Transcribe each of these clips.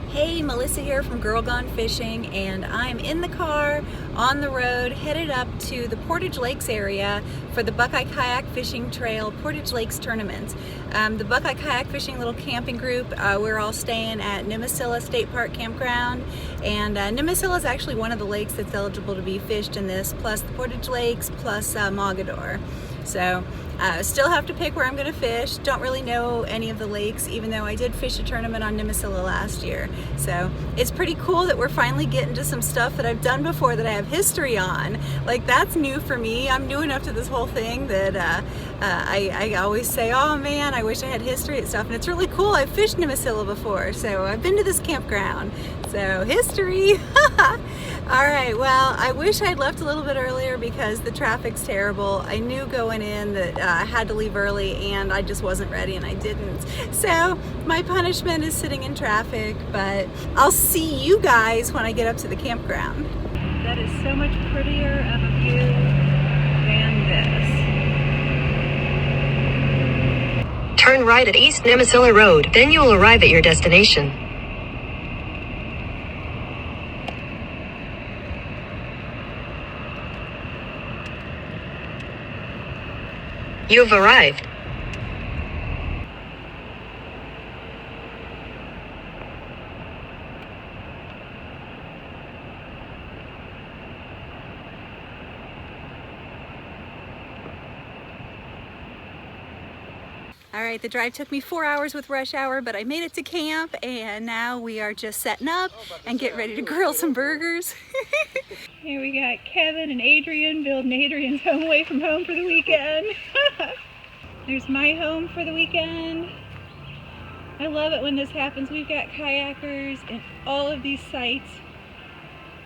Hey, Melissa here from GirlGoneFishing, and I'm in the car on the road headed up to the Portage Lakes area for the Buckeye Kayak Fishing Trail Portage Lakes tournament. The Buckeye Kayak Fishing little camping group, we're all staying at Nimisila State Park campground, and Nimisila is actually one of the lakes that's eligible to be fished in this, plus the Portage Lakes, plus Mogadore. So still have to pick where I'm going to fish. Don't really know any of the lakes, even though I did fish a tournament on Nimisila last year. So it's pretty cool that we're finally getting to some stuff that I've done before that I have history on. Like, that's new for me. I'm new enough to this whole thing that I always say, oh man, I wish I had history and stuff. And it's really cool. I've fished Nimisila before, so I've been to this campground. So history. All right, well, I wish I'd left a little bit earlier because the traffic's terrible. I knew going in that I had to leave early, and I just wasn't ready, and I didn't. So my punishment is sitting in traffic, but I'll see you guys when I get up to the campground. That is so much prettier of a view than this. Turn right at East Nimisila Road, then you will arrive at your destination. You've arrived. All right, the drive took me 4 hours with rush hour, but I made it to camp, and now we are just setting up and getting ready to grill some burgers. Here we got Kevin and Adrian building Adrian's home away from home for the weekend. There's my home for the weekend. I love it when this happens. We've got kayakers in all of these sites.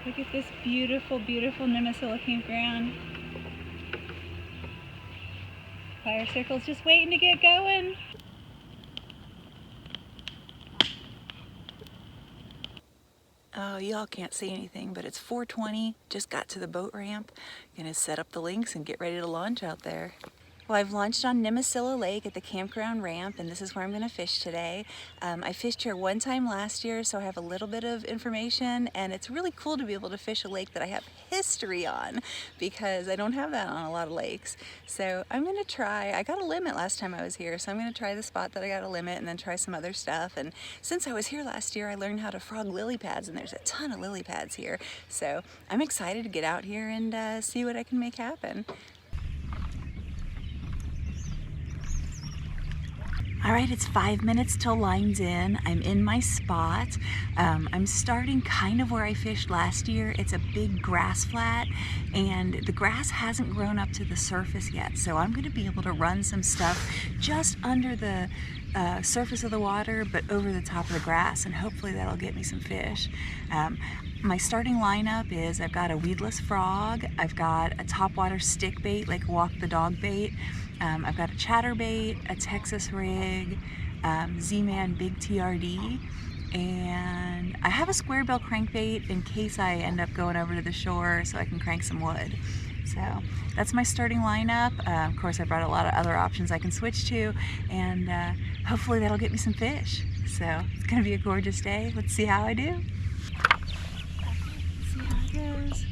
Look at this beautiful, beautiful Nimisila campground. Fire circle's just waiting to get going. Oh, y'all can't see anything, but it's 4:20. Just got to the boat ramp. Gonna set up the links and get ready to launch out there. Well, I've launched on Nimisila Lake at the campground ramp, and this is where I'm going to fish today. I fished here one time last year, so I have a little bit of information, and it's really cool to be able to fish a lake that I have history on, because I don't have that on a lot of lakes. So I'm going to try. I got a limit last time I was here, so I'm going to try the spot that I got a limit and then try some other stuff. And since I was here last year, I learned how to frog lily pads, and there's a ton of lily pads here. So I'm excited to get out here and see what I can make happen. All right, it's 5 minutes till line's in. I'm in my spot. I'm starting kind of where I fished last year. It's a big grass flat, and the grass hasn't grown up to the surface yet. So I'm gonna be able to run some stuff just under the surface of the water, but over the top of the grass, and hopefully that'll get me some fish. My starting lineup is I've got a weedless frog, I've got a topwater stick bait, like walk the dog bait, I've got a chatterbait, a Texas rig, Z-Man Big TRD, and I have a square bill crankbait in case I end up going over to the shore so I can crank some wood. So that's my starting lineup. Of course, I brought a lot of other options I can switch to, and hopefully that'll get me some fish. So it's gonna be a gorgeous day. Let's see how I do. See how it goes.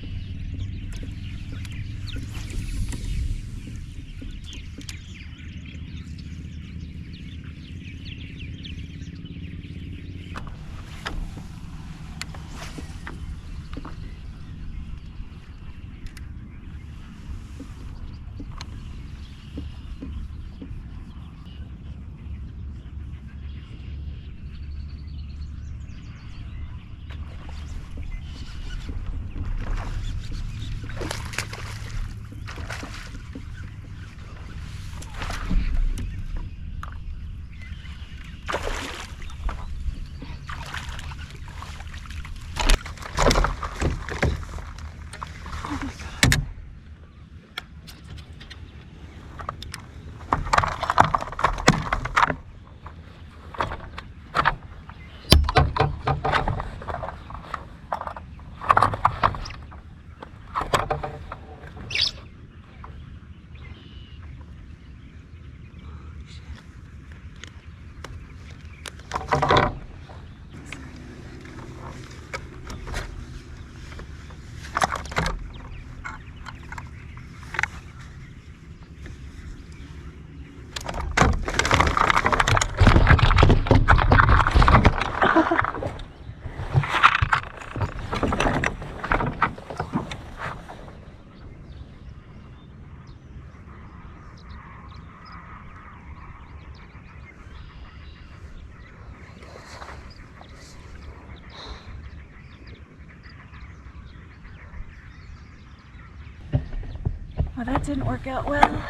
Well, that didn't work out well.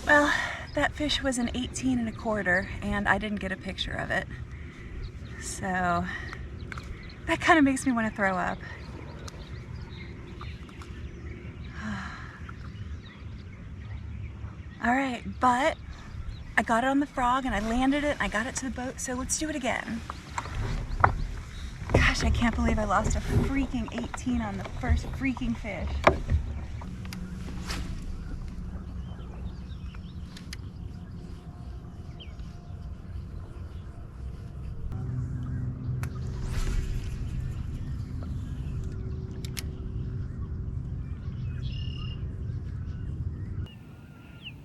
Well, that fish was an 18 1/4 and I didn't get a picture of it. So that kind of makes me want to throw up. All right, but I got it on the frog and I landed it and I got it to the boat, so let's do it again. Gosh, I can't believe I lost a freaking 18 on the first freaking fish.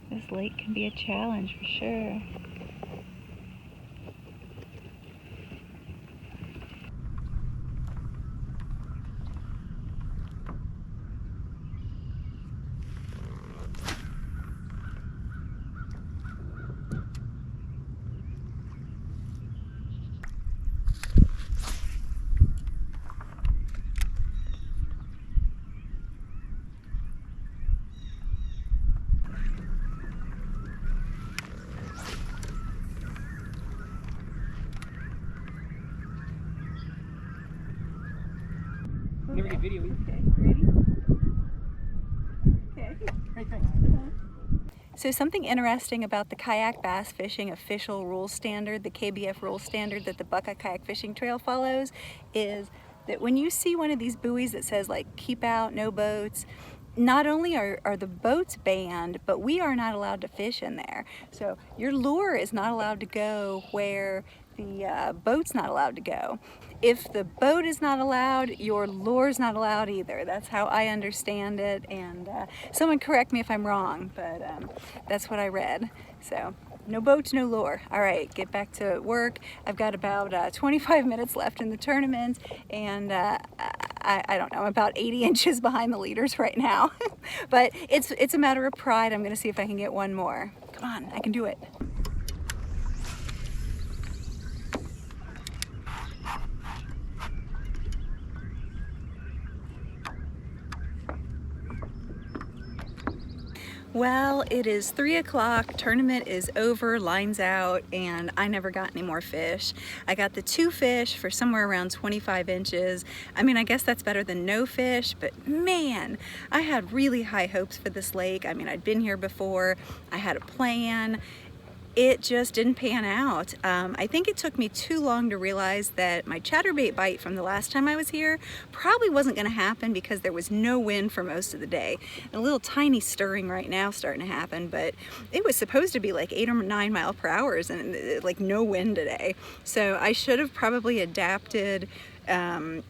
This lake can be a challenge for sure. Never get video either. Okay, ready? Okay. Hey, thanks. So something interesting about the kayak bass fishing official rule standard, the KBF rule standard that the Buckeye Kayak Fishing Trail follows, is that when you see one of these buoys that says like keep out, no boats, not only are the boats banned, but we are not allowed to fish in there. So your lure is not allowed to go where the boat's not allowed to go. If the boat is not allowed, your lure's not allowed either. That's how I understand it, and someone correct me if I'm wrong, but that's what I read. So no boats, no lure. All right, get back to work. I've got about 25 minutes left in the tournament, and I don't know, I'm about 80 inches behind the leaders right now. But it's a matter of pride. I'm gonna see if I can get one more. Come on, I can do it. Well, it is 3 o'clock, tournament is over, line's out, and I never got any more fish. I got the 2 fish for somewhere around 25 inches. I mean, I guess that's better than no fish, but man, I had really high hopes for this lake. I mean, I'd been here before, I had a plan. It just didn't pan out. I think it took me too long to realize that my chatterbait bite from the last time I was here probably wasn't gonna happen because there was no wind for most of the day. And a little tiny stirring right now starting to happen, but it was supposed to be like 8 or 9 mile per hour and like no wind today. So I should have probably adapted and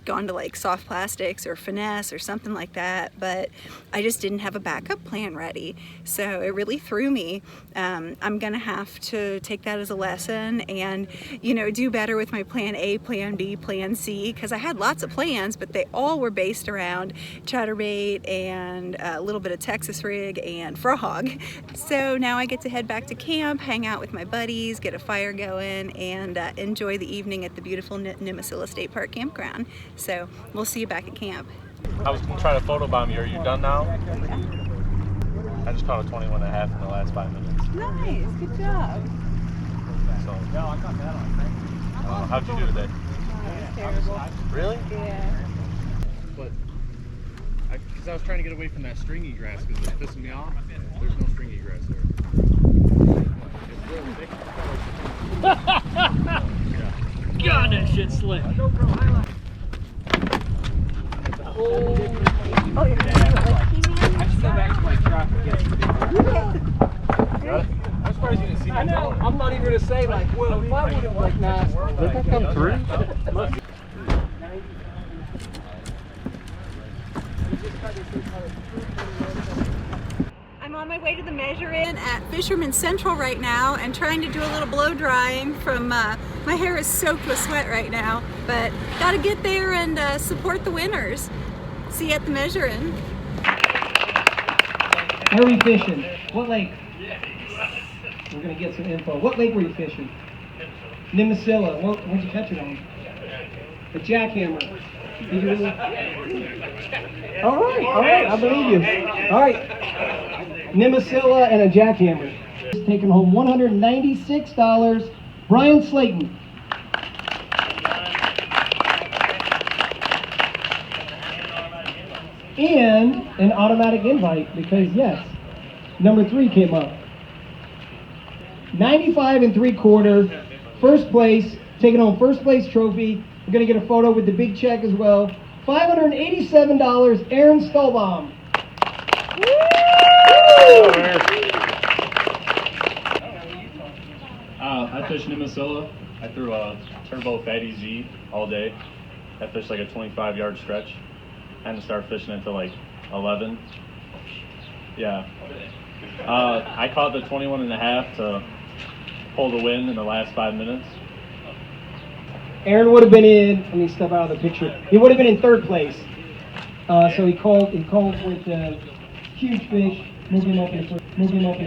gone to like soft plastics or finesse or something like that, but I just didn't have a backup plan ready. So it really threw me. I'm gonna have to take that as a lesson and, do better with my plan A, plan B, plan C, because I had lots of plans, but they all were based around chatterbait and a little bit of Texas rig and frog. So now I get to head back to camp, hang out with my buddies, get a fire going, and enjoy the evening at the beautiful Nimisila State Park campground. So we'll see you back at camp. I was trying to photobomb you. Are you done now? Yeah. I just caught a 21 and a half in the last 5 minutes. Nice, good job. So, how'd you do today? Terrible. Really? Yeah. But, because I was trying to get away from that stringy grass because it was pissing me off. There's no stringy grass there. God, that shit's slick. Oh, you're gonna do it like He-Man? I should go back to my truck and get some video. I'm surprised you didn't see me. I know. I'm not even gonna say like, well, if I would have like masked. Did that come through? I'm on my way to the measure-in at Fisherman's Central right now and trying to do a little blow drying from, my hair is soaked with sweat right now, but gotta get there and support the winners. See you at the measure-in. Where are we fishing? What lake? We're going to get some info. What lake were you fishing? Nimisila. What'd you catch it on? A jackhammer. Did you really? All right, I believe you. All right. Nimisila and a jackhammer. Taking home $196. Brian Slayton. And an automatic invite because yes, number 3 came up. 95 3/4, first place, taking home first place trophy. We're gonna get a photo with the big check as well. $587, Aaron Stolbaum. I fished Nimisila. I threw a turbo fatty Z all day. I fished like a 25-yard stretch. I had to start fishing until like 11. Yeah. I caught the 21.5 to pull the win in the last 5 minutes. Aaron would have been in. Let me step out of the picture. He would have been in 3rd place. So he called with huge fish, moving him up in the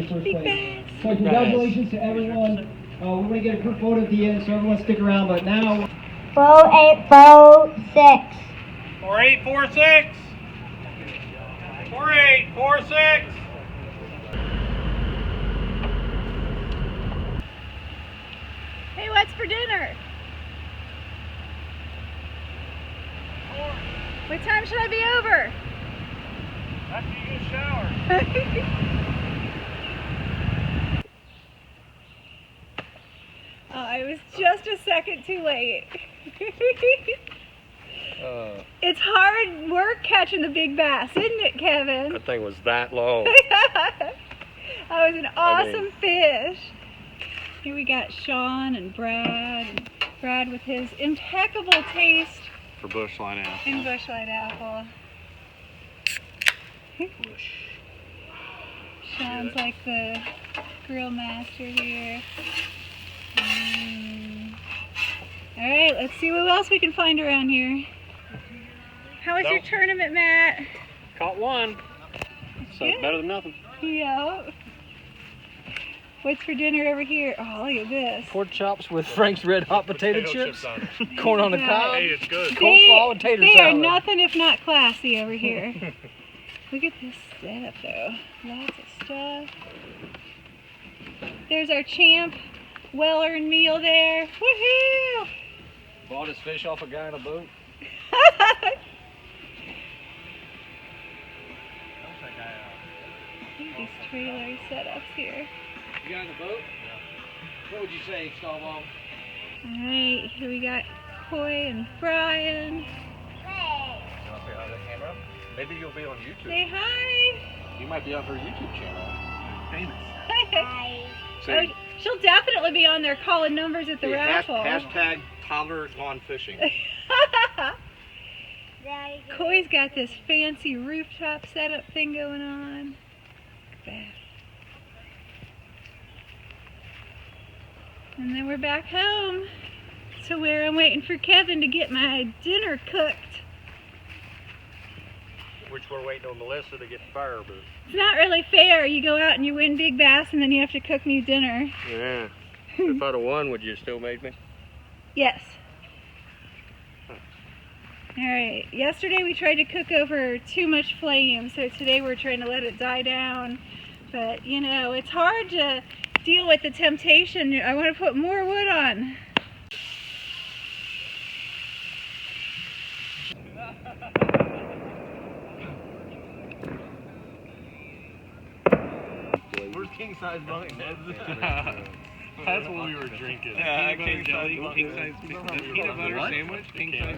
first place. So congratulations to everyone. We're going to get a group photo at the end, so everyone stick around. But now 4846. 4846. 4846. Hey, what's for dinner? What time should I be over? After you get a shower. Oh, I was just a second too late. It's hard work catching the big bass, isn't it, Kevin? That thing was that long. That was an awesome fish. Here we got Sean and Brad. Brad with his impeccable taste For bushlight apple. in bushlight apple. Sean's like the grill master here. All right, let's see what else we can find around here. How was your tournament, Matt? Caught one. So it's better than nothing. Yeah. What's for dinner over here? Oh, look at this. Pork chops with Frank's Red Hot potato chips, corn on the cob, Hey, it's good. coleslaw and tater They are salad. nothing if not classy over here. Look at this setup though. Lots of stuff. There's our champ well-earned meal there. Woohoo! Bought his fish off a guy in a boat. Look at these trailer setups here. You got in the boat? What would you say, Stallball? Alright, here we got Coy and Brian. Maybe you'll be on YouTube. Say hi! You might be on her YouTube channel. Famous. Oh, she'll definitely be on there calling numbers at the raffle. Hashtag toddler gone fishing. Coy's got this fancy rooftop setup thing going on. Look at that. And then we're back home to where I'm waiting for Kevin to get my dinner cooked. Which we're waiting on Melissa to get the fire, but It's not really fair. You go out and you win big bass and then you have to cook me dinner. yeah. If I'd have won, would you have still made me? Yes. Alright, yesterday we tried to cook over too much flame, so today we're trying to let it die down. But, you know, it's hard to deal with the temptation. I want to put more wood on. Where's king size bunk? That's what we were drinking. King size peanut butter sandwich. King size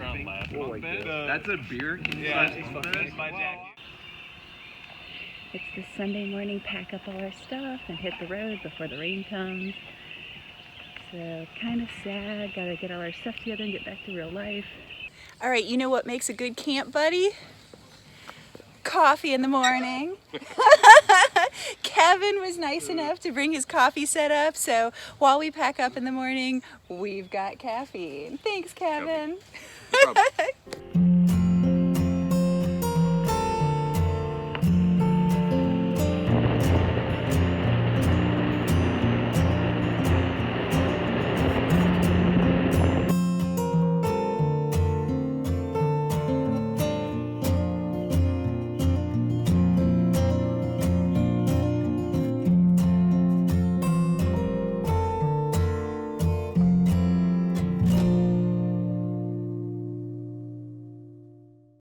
bunk bed. That's a beer. King size bunk bed. My dad. It's the Sunday morning, pack up all our stuff and hit the road before the rain comes. So kind of sad, gotta get all our stuff together and get back to real life. All right, you know what makes a good camp buddy? Coffee in the morning. Kevin was nice enough to bring his coffee set up, so while we pack up in the morning, we've got caffeine. Thanks, Kevin.